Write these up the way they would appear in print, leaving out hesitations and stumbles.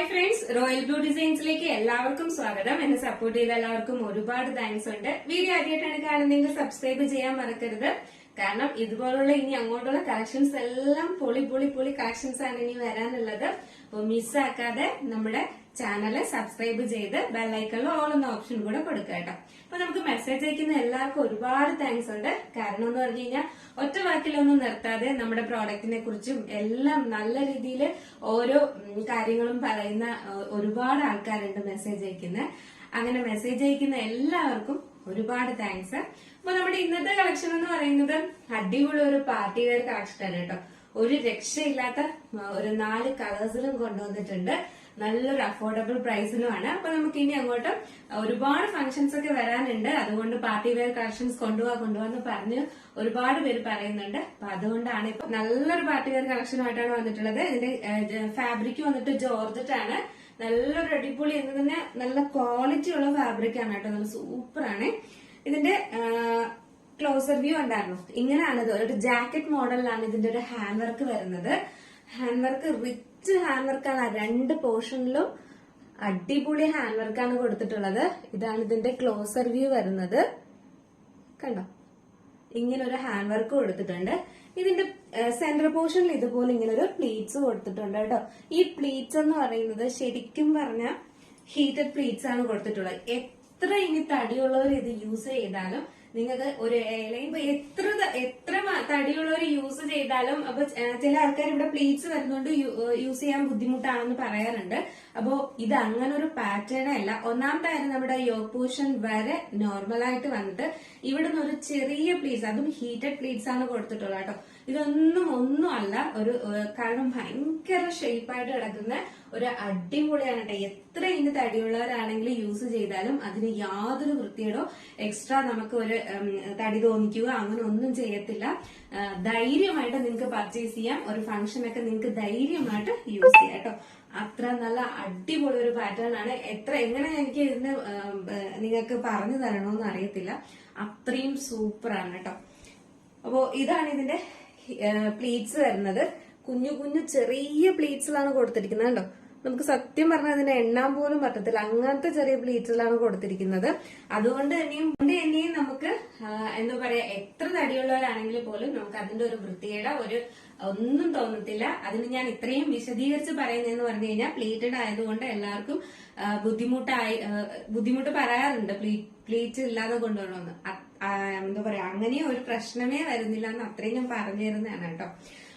Hi friends, royal blue ഡിസൈൻസിലേക്ക് എല്ലാവർക്കും സ്വാഗതം. എന്നെ സപ്പോർട്ട് ചെയ്ത എല്ലാവർക്കും ഒരുപാട് താങ്ക്സ് ഉണ്ട്. വീഡിയോ ആദ്യമായിട്ടാണ് കാണുന്നതെങ്കിൽ സബ്സ്ക്രൈബ് ചെയ്യാൻ മറക്കരുത്. കാരണം ഇതുപോലുള്ള ഇനി അങ്ങോട്ടുള്ള കളക്ഷൻസ് എല്ലാം പൊളി കളക്ഷൻസ് ആണ് ഇനി വരാനുള്ളത്. അപ്പൊ മിസ്സാക്കാതെ നമ്മുടെ ചാനൽ സബ്സ്ക്രൈബ് ചെയ്ത് ബെല്ലൈക്കണിൽ ഓൾ എന്ന ഓപ്ഷൻ കൂടെ കൊടുക്കുക കേട്ടോ. അപ്പൊ നമുക്ക് മെസ്സേജ് അയക്കുന്ന എല്ലാവർക്കും ഒരുപാട് താങ്ക്സ് ഉണ്ട്. കാരണം എന്ന് പറഞ്ഞു കഴിഞ്ഞാൽ ഒറ്റ വാക്കിലൊന്നും നിർത്താതെ നമ്മുടെ പ്രോഡക്റ്റിനെ കുറിച്ചും എല്ലാം നല്ല രീതിയിൽ ഓരോ കാര്യങ്ങളും പറയുന്ന ഒരുപാട് ആൾക്കാരുണ്ട് മെസ്സേജ് അയക്കുന്നത്. അങ്ങനെ മെസ്സേജ് അയക്കുന്ന എല്ലാവർക്കും ഒരുപാട് താങ്ക്സ്. അപ്പൊ നമ്മുടെ ഇന്നത്തെ കളക്ഷൻ എന്ന് പറയുന്നത് അടിപൊളി ഒരു പാർട്ടി വെയർ കളക്ഷൻ ആണ് കേട്ടോ. ഒരു രക്ഷയില്ലാത്ത ഒരു 4 കളേഴ്സിലും കൊണ്ടുവന്നിട്ടുണ്ട്. നല്ലൊരു അഫോർഡബിൾ പ്രൈസിലുമാണ്. അപ്പൊ നമുക്ക് ഇനി അങ്ങോട്ട് ഒരുപാട് ഫംഗ്ഷൻസ് ഒക്കെ വരാനുണ്ട്. അതുകൊണ്ട് പാർട്ടി വെയർ കളക്ഷൻസ് കൊണ്ടുപോകാന്ന് പറഞ്ഞ് ഒരുപാട് പേര് പറയുന്നുണ്ട്. അപ്പൊ അതുകൊണ്ടാണ് ഇപ്പൊ നല്ലൊരു പാർട്ടി വെയർ കളക്ഷനുമായിട്ടാണ് വന്നിട്ടുള്ളത്. ഇതിന്റെ ഫാബ്രിക് വന്നിട്ട് ജോർജറ്റ് ആണ്. നല്ലൊരു അടിപൊളി എന്ന് തന്നെ നല്ല ക്വാളിറ്റി ഉള്ള ഫാബ്രിക് ആണ് കേട്ടോ. നല്ല സൂപ്പർ ആണ്. ഇതിന്റെ ക്ലോസർ വ്യൂ ഉണ്ടായിരുന്നു. ഇങ്ങനെയാണിത്. ഒരു ജാക്കറ്റ് മോഡലിലാണ് ഇതിന്റെ ഒരു ഹാൻഡ് വർക്ക് വരുന്നത്. ഹാൻഡ് വർക്ക് റിച്ച് ഹാൻഡ് വർക്കാണ്. 2 പോർഷനിലും അടിപൊളി ഹാൻഡ് വർക്കാണ് കൊടുത്തിട്ടുള്ളത്. ഇതാണ് ഇതിന്റെ ക്ലോസർ വ്യൂ വരുന്നത്. കണ്ടോ, ഇങ്ങനെ ഒരു ഹാൻഡ് വർക്ക് കൊടുത്തിട്ടുണ്ട്. ഇതിന്റെ സെന്റർ പോർഷനിൽ ഇതുപോലെ ഇങ്ങനെ ഒരു പ്ലീറ്റ്സ് കൊടുത്തിട്ടുണ്ട് കേട്ടോ. ഈ പ്ലീറ്റ്സ് എന്ന് പറയുന്നത് ശരിക്കും പറഞ്ഞാൽ ഹീറ്റഡ് പ്ലീറ്റ്സ് ആണ് കൊടുത്തിട്ടുള്ളത്. എത്ര ഇനി തടിയുള്ളവർ ഇത് യൂസ് ചെയ്താലും നിങ്ങൾക്ക് ഒരു ലൈൻ എത്ര തടിയുള്ളവർ യൂസ് ചെയ്താലും അപ്പൊ ചില ആൾക്കാർ ഇവിടെ പ്ലീറ്റ്സ് വരുന്നോണ്ട് യൂസ് ചെയ്യാൻ ബുദ്ധിമുട്ടാണെന്ന് പറയാറുണ്ട്. അപ്പോ ഇത് അങ്ങനെ ഒരു പാറ്റേൺ അല്ല. ഒന്നാമത്തെ കാര്യം, നമ്മുടെ യോക്ക് പോർഷൻ വരെ നോർമൽ ആയിട്ട് വന്നിട്ട് ഇവിടുന്ന് ഒരു ചെറിയ പ്ലീറ്റ്സ്, അതും ഹീറ്റഡ് പ്ലീറ്റ്സ് ആണ് കൊടുത്തിട്ടുള്ളത് കേട്ടോ. ഒന്നും അല്ല. കാരണം ഭയങ്കര ഷേപ്പായിട്ട് കിടക്കുന്ന ഒരു അടിപൊളിയാണ് കേട്ടോ. എത്ര ഇനി തടിയുള്ളവരാണെങ്കിലും യൂസ് ചെയ്താലും അതിന് യാതൊരു വൃത്തിയോടോ എക്സ്ട്രാ നമുക്ക് ഒരു തടി തോന്നിക്കുക അങ്ങനെ ഒന്നും ചെയ്യത്തില്ല. ധൈര്യമായിട്ട് നിങ്ങൾക്ക് പർച്ചേസ് ചെയ്യാം. ഒരു ഫംഗ്ഷനൊക്കെ നിങ്ങൾക്ക് ധൈര്യമായിട്ട് യൂസ് ചെയ്യാം കേട്ടോ. അത്ര നല്ല അടിപൊളി ഒരു പാറ്റേൺ ആണ്. എങ്ങനെ എനിക്ക് ഇതിന് നിങ്ങൾക്ക് പറഞ്ഞു തരണമെന്ന് അറിയത്തില്ല. അത്രയും സൂപ്പറാണ് കേട്ടോ. അപ്പോ ഇതാണ് ഇതിന്റെ പ്ലീറ്റ്സ് വരുന്നത്. കുഞ്ഞു ചെറിയ പ്ലീറ്റ്സിലാണ് കൊടുത്തിരിക്കുന്നത് കേട്ടോ. നമുക്ക് സത്യം പറഞ്ഞാൽ അതിനെ എണ്ണാൻ പോലും പറ്റത്തില്ല. അങ്ങനത്തെ ചെറിയ പ്ലീറ്റ്സിലാണ് കൊടുത്തിരിക്കുന്നത്. അതുകൊണ്ട് തന്നെയും നമുക്ക് എന്താ പറയാ, എത്ര തടിയുള്ളവരാണെങ്കിൽ പോലും നമുക്ക് അതിന്റെ ഒരു വൃത്തിയുടെ ഒന്നും തോന്നത്തില്ല. അതിന് ഞാൻ ഇത്രയും വിശദീകരിച്ച് പറയുന്നതെന്ന് പറഞ്ഞു കഴിഞ്ഞാൽ പ്ലീറ്റഡ് ആയതുകൊണ്ട് എല്ലാവർക്കും ബുദ്ധിമുട്ട് പറയാറുണ്ട്. പ്ലീറ്റ് ഇല്ലാതെ കൊണ്ടുവരണമെന്ന്. എന്താ പറയാ, അങ്ങനെ ഒരു പ്രശ്നമേ വരുന്നില്ല എന്ന് അത്രയും ഞാൻ പറഞ്ഞു തരുന്നതാണ് കേട്ടോ.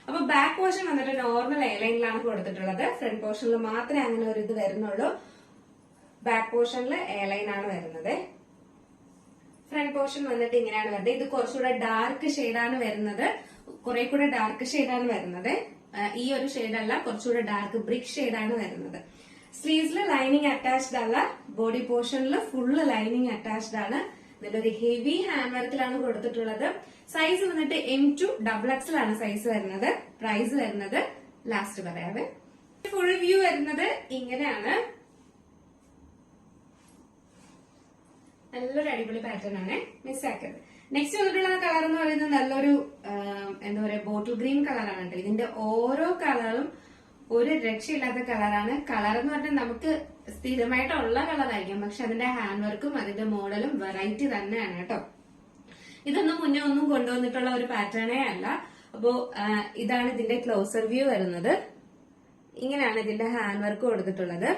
അപ്പൊ ബാക്ക് പോർഷൻ വന്നിട്ട് നോർമൽ എയർലൈനിലാണ് കൊടുത്തിട്ടുള്ളത്. ഫ്രണ്ട് പോർഷനിൽ മാത്രമേ അങ്ങനെ ഒരു ഇത് വരുന്നുള്ളൂ. ബാക്ക് പോർഷനിൽ എയർലൈൻ ആണ് വരുന്നത്. ഫ്രണ്ട് പോർഷൻ വന്നിട്ട് ഇങ്ങനെയാണ് വരുന്നത്. ഇത് കുറച്ചുകൂടെ ഡാർക്ക് ഷെയ്ഡാണ് വരുന്നത്. കുറെ കൂടെ ഡാർക്ക് ഷെയ്ഡാണ് വരുന്നത്. ഈ ഒരു ഷെയ്ഡല്ല, കുറച്ചുകൂടെ ഡാർക്ക് ബ്രിക്ക് ഷെയ്ഡാണ് വരുന്നത്. സ്ലീവ്സിൽ ലൈനിങ് അറ്റാച്ച്ഡ് അല്ല. ബോഡി പോർഷനിൽ ഫുള്ള് ലൈനിങ് അറ്റാച്ച്ഡ് ആണ്. ഇതിലൊരു ഹെവി ഹാൻഡ് വർക്കിലാണ് കൊടുത്തിട്ടുള്ളത്. സൈസ് വന്നിട്ട് M2 XXL ആണ് സൈസ് വരുന്നത്. പ്രൈസ് വരുന്നത് ലാസ്റ്റ് പറയാവേ. ഫുൾ വ്യൂ വരുന്നത് ഇങ്ങനെയാണ്. നല്ലൊരു അടിപൊളി പാറ്റേൺ ആണ്, മിസ്സാക്കരുത്. നെക്സ്റ്റ് വന്നിട്ടുള്ള കളർ എന്ന് പറയുന്നത് നല്ലൊരു എന്താ പറയാ, ബോട്ടിൽ ഗ്രീൻ കളറാണ് കേട്ടോ. ഇതിന്റെ ഓരോ കളറും ഒരു രക്ഷയില്ലാത്ത കളറാണ്. കളർ എന്ന് പറഞ്ഞാൽ നമുക്ക് സ്ഥിരമായിട്ടുള്ള കളറായിരിക്കും, പക്ഷെ അതിന്റെ ഹാൻഡ് വർക്കും അതിന്റെ മോഡലും വെറൈറ്റി തന്നെയാണ് കേട്ടോ. ഇതൊന്നും മുന്നേ ഒന്നും കൊണ്ടുവന്നിട്ടുള്ള ഒരു പാറ്റേണേ അല്ല. അപ്പോ ഇതാണ് ഇതിന്റെ ക്ലോസർ വ്യൂ വരുന്നത്. ഇങ്ങനെയാണ് ഇതിന്റെ ഹാൻഡ് വർക്ക് കൊടുത്തിട്ടുള്ളത്.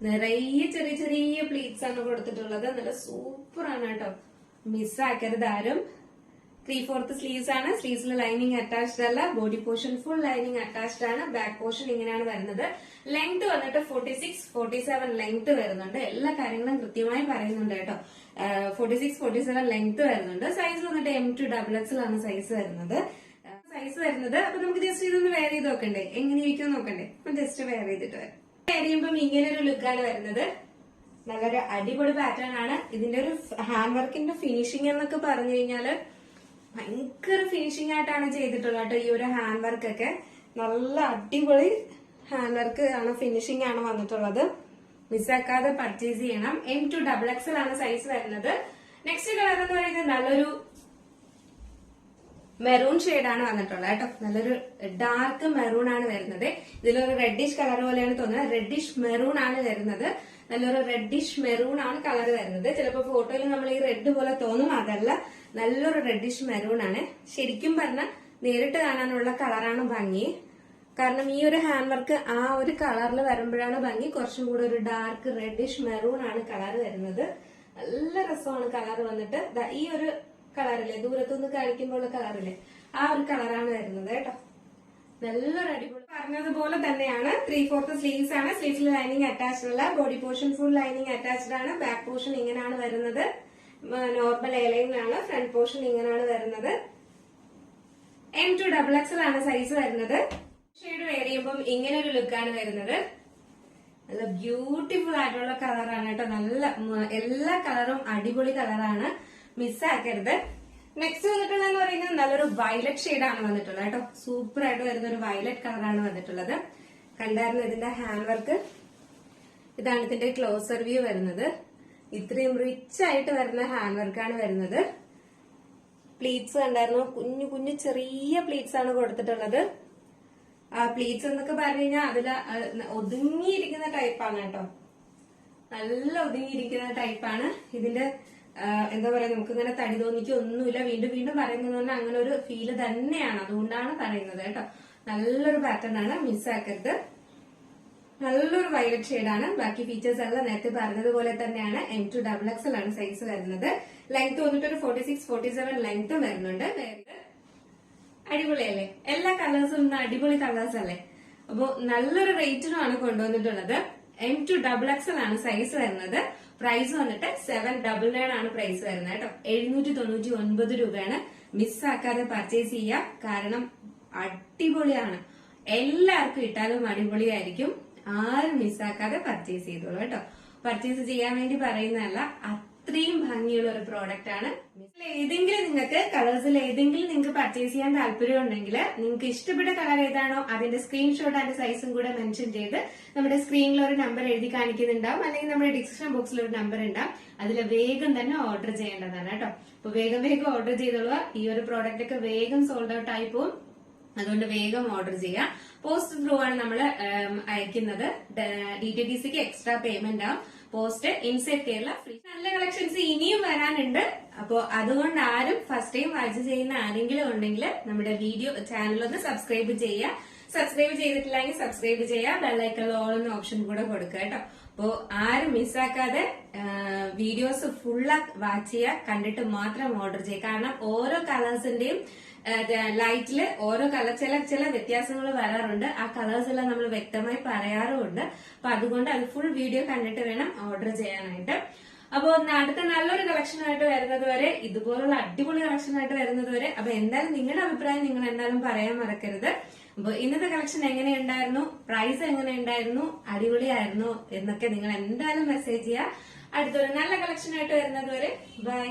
നിറയെ ചെറിയ പ്ലീറ്റ്സ് ആണ് കൊടുത്തിട്ടുള്ളത്. നല്ല സൂപ്പർ ആണ് കേട്ടോ. മിസ്സാക്കരുത് ആരും. 3/4 സ്ലീവ്സ് ആണ്. സ്ലീവ്സിൽ ലൈനിങ് അറ്റാച്ച്ഡ് അല്ല. Body portion full lining attached ആണ്. ബാക്ക് പോർഷൻ ഇങ്ങനെയാണ് വരുന്നത്. ലെങ്ത് വന്നിട്ട് 46-47 ലെങ്ത് വരുന്നുണ്ട്. എല്ലാ കാര്യങ്ങളും കൃത്യമായി പറയുന്നുണ്ട് കേട്ടോ. 46-47 ലെങ്ത് വരുന്നുണ്ട്. സൈസ് വന്നിട്ട് M2 XXL ആണ് സൈസ് വരുന്നത്. അപ്പൊ നമുക്ക് ജസ്റ്റ് ഇതൊന്ന് വെയർ ചെയ്ത് നോക്കണ്ടേ, എങ്ങനെ ഇരിക്കും നോക്കണ്ടേ. അപ്പൊ ജസ്റ്റ് വെയർ ചെയ്തിട്ട് വരാം. വെയർ ചെയ്യുമ്പോൾ ഇങ്ങനെ ഒരു ലുക്കാണ് വരുന്നത്. നല്ലൊരു അടിപൊളി പാറ്റേൺ ആണ്. ഇതിന്റെ ഒരു ഹാൻഡ് വർക്കിന്റെ ഫിനിഷിംഗ് എന്നൊക്കെ പറഞ്ഞു കഴിഞ്ഞാല് ഭയങ്കര ഫിനിഷിംഗ് ആയിട്ടാണ് ചെയ്തിട്ടുള്ളത് കേട്ടോ. ഈ ഒരു ഹാൻഡ് വർക്ക് ഒക്കെ നല്ല അടിപൊളി ഹാൻഡ് വർക്ക് ആണ്, ഫിനിഷിംഗ് ആണ് വന്നിട്ടുള്ളത്. മിസ്സാക്കാതെ പർച്ചേസ് ചെയ്യണം. M2 XXL ആണ് സൈസ് വരുന്നത്. നെക്സ്റ്റ് കളർ എന്ന് പറയുന്നത് നല്ലൊരു മെറൂൺ ഷെയ്ഡാണ് വന്നിട്ടുള്ളത് കേട്ടോ. നല്ലൊരു ഡാർക്ക് മെറൂൺ ആണ് വരുന്നത്. ഇതിലൊരു റെഡിഷ് കളർ പോലെയാണ് തോന്നുന്നത്. റെഡിഷ് മെറൂൺ ആണ് വരുന്നത്. നല്ലൊരു റെഡിഷ് മെറൂൺ ആണ് കളർ വരുന്നത്. ചിലപ്പോൾ ഫോട്ടോയിൽ നമ്മൾ ഈ റെഡ് പോലെ തോന്നും, അതല്ല, നല്ലൊരു റെഡിഷ് മെറൂൺ ആണ്. ശരിക്കും പറഞ്ഞാൽ നേരിട്ട് കാണാനുള്ള കളറാണ് ഭംഗി. കാരണം ഈ ഒരു ഹാൻഡ് വർക്ക് ആ ഒരു കളറിൽ വരുമ്പോഴാണ് ഭംഗി. കുറച്ചും കൂടെ ഒരു ഡാർക്ക് റെഡിഷ് മെറൂൺ ആണ് കളർ വരുന്നത്. നല്ല രസമാണ് കളർ വന്നിട്ട്. ഈ ഒരു കളറില്ലേ, ദൂരത്തുനിന്ന് കാണിക്കുമ്പോൾ കളറില്ലേ, ആ ഒരു കളറാണ് വരുന്നത് കേട്ടോ. നല്ലൊരു അടിപൊളി. പറഞ്ഞതുപോലെ തന്നെയാണ് 3/4 സ്ലീവ്സ് ആണ്. സ്ലീവ്സിൽ ലൈനിങ് അറ്റാച്ച്ഡ് അല്ല. Body portion full lining attached ആണ്. ബാക്ക് പോർഷൻ ഇങ്ങനെയാണ് വരുന്നത്. നോർമൽ എലൈനിലാണ്. ഫ്രണ്ട് പോർഷൻ ഇങ്ങനെയാണ് വരുന്നത്. M2XXL ആണ് സൈസ് വരുന്നത്. ഷെയ്ഡ് വെയർ ചെയ്യുമ്പോൾ ഇങ്ങനെ ഒരു ലുക്കാണ് വരുന്നത്. നല്ല ബ്യൂട്ടിഫുൾ ആയിട്ടുള്ള കളറാണ് കേട്ടോ. നല്ല എല്ലാ കളറും അടിപൊളി കളറാണ്, മിസ്സാക്കരുത്. നെക്സ്റ്റ് വന്നിട്ടുള്ളതെന്ന് പറയുന്നത് നല്ലൊരു വയലറ്റ് ഷെയ്ഡാണ് വന്നിട്ടുള്ളത് കേട്ടോ. സൂപ്പർ ആയിട്ട് വരുന്ന ഒരു വയലറ്റ് കളറാണ് വന്നിട്ടുള്ളത്. കണ്ടായിരുന്നു ഇതിന്റെ ഹാൻഡ് വർക്ക്. ഇതാണ് ഇതിന്റെ ക്ലോസർ വ്യൂ വരുന്നത്. ഇത്രയും റിച്ച് ആയിട്ട് വരുന്ന ഹാൻഡ് വർക്കാണ് വരുന്നത്. പ്ലീറ്റ്സ് കണ്ടായിരുന്നു, കുഞ്ഞു കുഞ്ഞു ചെറിയ പ്ലീറ്റ്സ് ആണ് കൊടുത്തിട്ടുള്ളത്. പ്ലീറ്റ്സ് എന്നൊക്കെ പറഞ്ഞു കഴിഞ്ഞാൽ അതില് ഒതുങ്ങിയിരിക്കുന്ന ടൈപ്പാണ് കേട്ടോ. നല്ല ഒതുങ്ങിയിരിക്കുന്ന ടൈപ്പാണ്. ഇതിന്റെ എന്താ പറയാ, നമുക്ക് ഇങ്ങനെ തടി തോന്നിക്ക് ഒന്നുമില്ല. വീണ്ടും വീണ്ടും പറയുന്നത് പറഞ്ഞാൽ അങ്ങനെ ഒരു ഫീല് തന്നെയാണ്. അതുകൊണ്ടാണ് പറയുന്നത് കേട്ടോ. നല്ലൊരു പാറ്റേൺ ആണ്, മിസ്സാക്കരുത്. നല്ലൊരു വയലറ്റ് ഷെയ്ഡാണ്. ബാക്കി ഫീച്ചേഴ്സ് എല്ലാം നേരത്തെ പറഞ്ഞതുപോലെ തന്നെയാണ്. M2XXL ആണ് സൈസ് വരുന്നത്. ലെങ്ത് വന്നിട്ട് ഒരു 46-47 ലെങ്ത്തും വരുന്നുണ്ട്. അടിപൊളിയല്ലേ? എല്ലാ കളേഴ്സും അടിപൊളി കളേഴ്സ് അല്ലേ? അപ്പോ നല്ലൊരു റേറ്റിനുമാണ് കൊണ്ടുവന്നിട്ടുള്ളത്. M2XXL ആണ് സൈസ് വരുന്നത്. പ്രൈസ് വന്നിട്ട് 799 ആണ് പ്രൈസ് വരുന്നത് കേട്ടോ. 799 രൂപയാണ്. മിസ്സാക്കാതെ പർച്ചേസ് ചെയ്യാം. കാരണം അടിപൊളിയാണ്. എല്ലാവർക്കും ഇട്ടാലും അടിപൊളിയായിരിക്കും. ആരും മിസ്സാക്കാതെ പർച്ചേസ് ചെയ്തോളൂ കേട്ടോ. പർച്ചേസ് ചെയ്യാൻ വേണ്ടി പറയുന്നതല്ല, അത്രയും ഭംഗിയുള്ള ഒരു പ്രോഡക്റ്റ് ആണ്. ഏതെങ്കിലും നിങ്ങൾക്ക് കളേഴ്സിൽ ഏതെങ്കിലും നിങ്ങൾക്ക് പർച്ചേസ് ചെയ്യാൻ താല്പര്യം ഉണ്ടെങ്കിൽ നിങ്ങൾക്ക് ഇഷ്ടപ്പെട്ട കളർ ഏതാണോ അതിന്റെ സ്ക്രീൻഷോട്ട് അതിന്റെ സൈസും കൂടെ മെൻഷൻ ചെയ്ത് നമ്മുടെ സ്ക്രീനിൽ ഒരു നമ്പർ എഴുതി കാണിക്കുന്നുണ്ടാവും, അല്ലെങ്കിൽ നമ്മുടെ ഡിസ്ക്രിപ്ഷൻ ബോക്സിൽ ഒരു നമ്പർ ഉണ്ടാവും. അതിൽ വേഗം തന്നെ ഓർഡർ ചെയ്യേണ്ടതാണ് കേട്ടോ. അപ്പൊ വേഗം വേഗം ഓർഡർ ചെയ്തോളുക. ഈ ഒരു പ്രോഡക്റ്റ് ഒക്കെ വേഗം സോൾഡ് ഔട്ട് ആയി പോകും. അതുകൊണ്ട് വേഗം ഓർഡർ ചെയ്യാം. പോസ്റ്റ് ത്രൂ ആണ് നമ്മൾ അയക്കുന്നത്. DTDCക്ക് എക്സ്ട്രാ പേയ്മെന്റ് ആവും. Post inside Kerala free. നല്ല കളക്ഷൻസ് ഇനിയും വരാനുണ്ട്. അപ്പോ അതുകൊണ്ട് ആരും ഫസ്റ്റ് ടൈം വാച്ച് ചെയ്യുന്ന ആരെങ്കിലും ഉണ്ടെങ്കിൽ നമ്മുടെ വീഡിയോ ചാനൽ ഒന്ന് സബ്സ്ക്രൈബ് ചെയ്യുക. സബ്സ്ക്രൈബ് ചെയ്തിട്ടില്ലെങ്കിൽ സബ്സ്ക്രൈബ് ചെയ്യുക. ബെല്ലൈക്കണിൽ ഓൾ എന്ന ഓപ്ഷൻ കൂടെ കൊടുക്കുക കേട്ടോ. അപ്പോ ആരും മിസ്സാക്കാതെ വീഡിയോസ് ഫുള്ള് വാച്ച് ചെയ്യുക. കണ്ടിട്ട് മാത്രം ഓർഡർ ചെയ്യുക. കാരണം ഓരോ കളേഴ്സിന്റെയും ലൈറ്റില് ഓരോ കളർ ചില വ്യത്യാസങ്ങൾ വരാറുണ്ട്. ആ കളേഴ്സ് എല്ലാം നമ്മൾ വ്യക്തമായി പറയാറുമുണ്ട്. അപ്പൊ അതുകൊണ്ട് അത് ഫുൾ വീഡിയോ കണ്ടിട്ട് വേണം ഓർഡർ ചെയ്യാനായിട്ട്. അപ്പൊ അടുത്ത നല്ലൊരു കളക്ഷൻ ആയിട്ട് വരുന്നത് വരെ, ഇതുപോലുള്ള അടിപൊളി കളക്ഷൻ ആയിട്ട് വരുന്നത് വരെ, അപ്പൊ എന്തായാലും നിങ്ങളുടെ അഭിപ്രായം നിങ്ങൾ എന്തായാലും പറയാൻ മറക്കരുത്. അപ്പൊ ഇന്നത്തെ കളക്ഷൻ എങ്ങനെയുണ്ടായിരുന്നു, പ്രൈസ് എങ്ങനെയുണ്ടായിരുന്നു, അടിപൊളിയായിരുന്നു എന്നൊക്കെ നിങ്ങൾ എന്തായാലും മെസ്സേജ് ചെയ്യുക. അടുത്തൊരു നല്ല കളക്ഷൻ ആയിട്ട് വരുന്നത് വരെ ബൈ.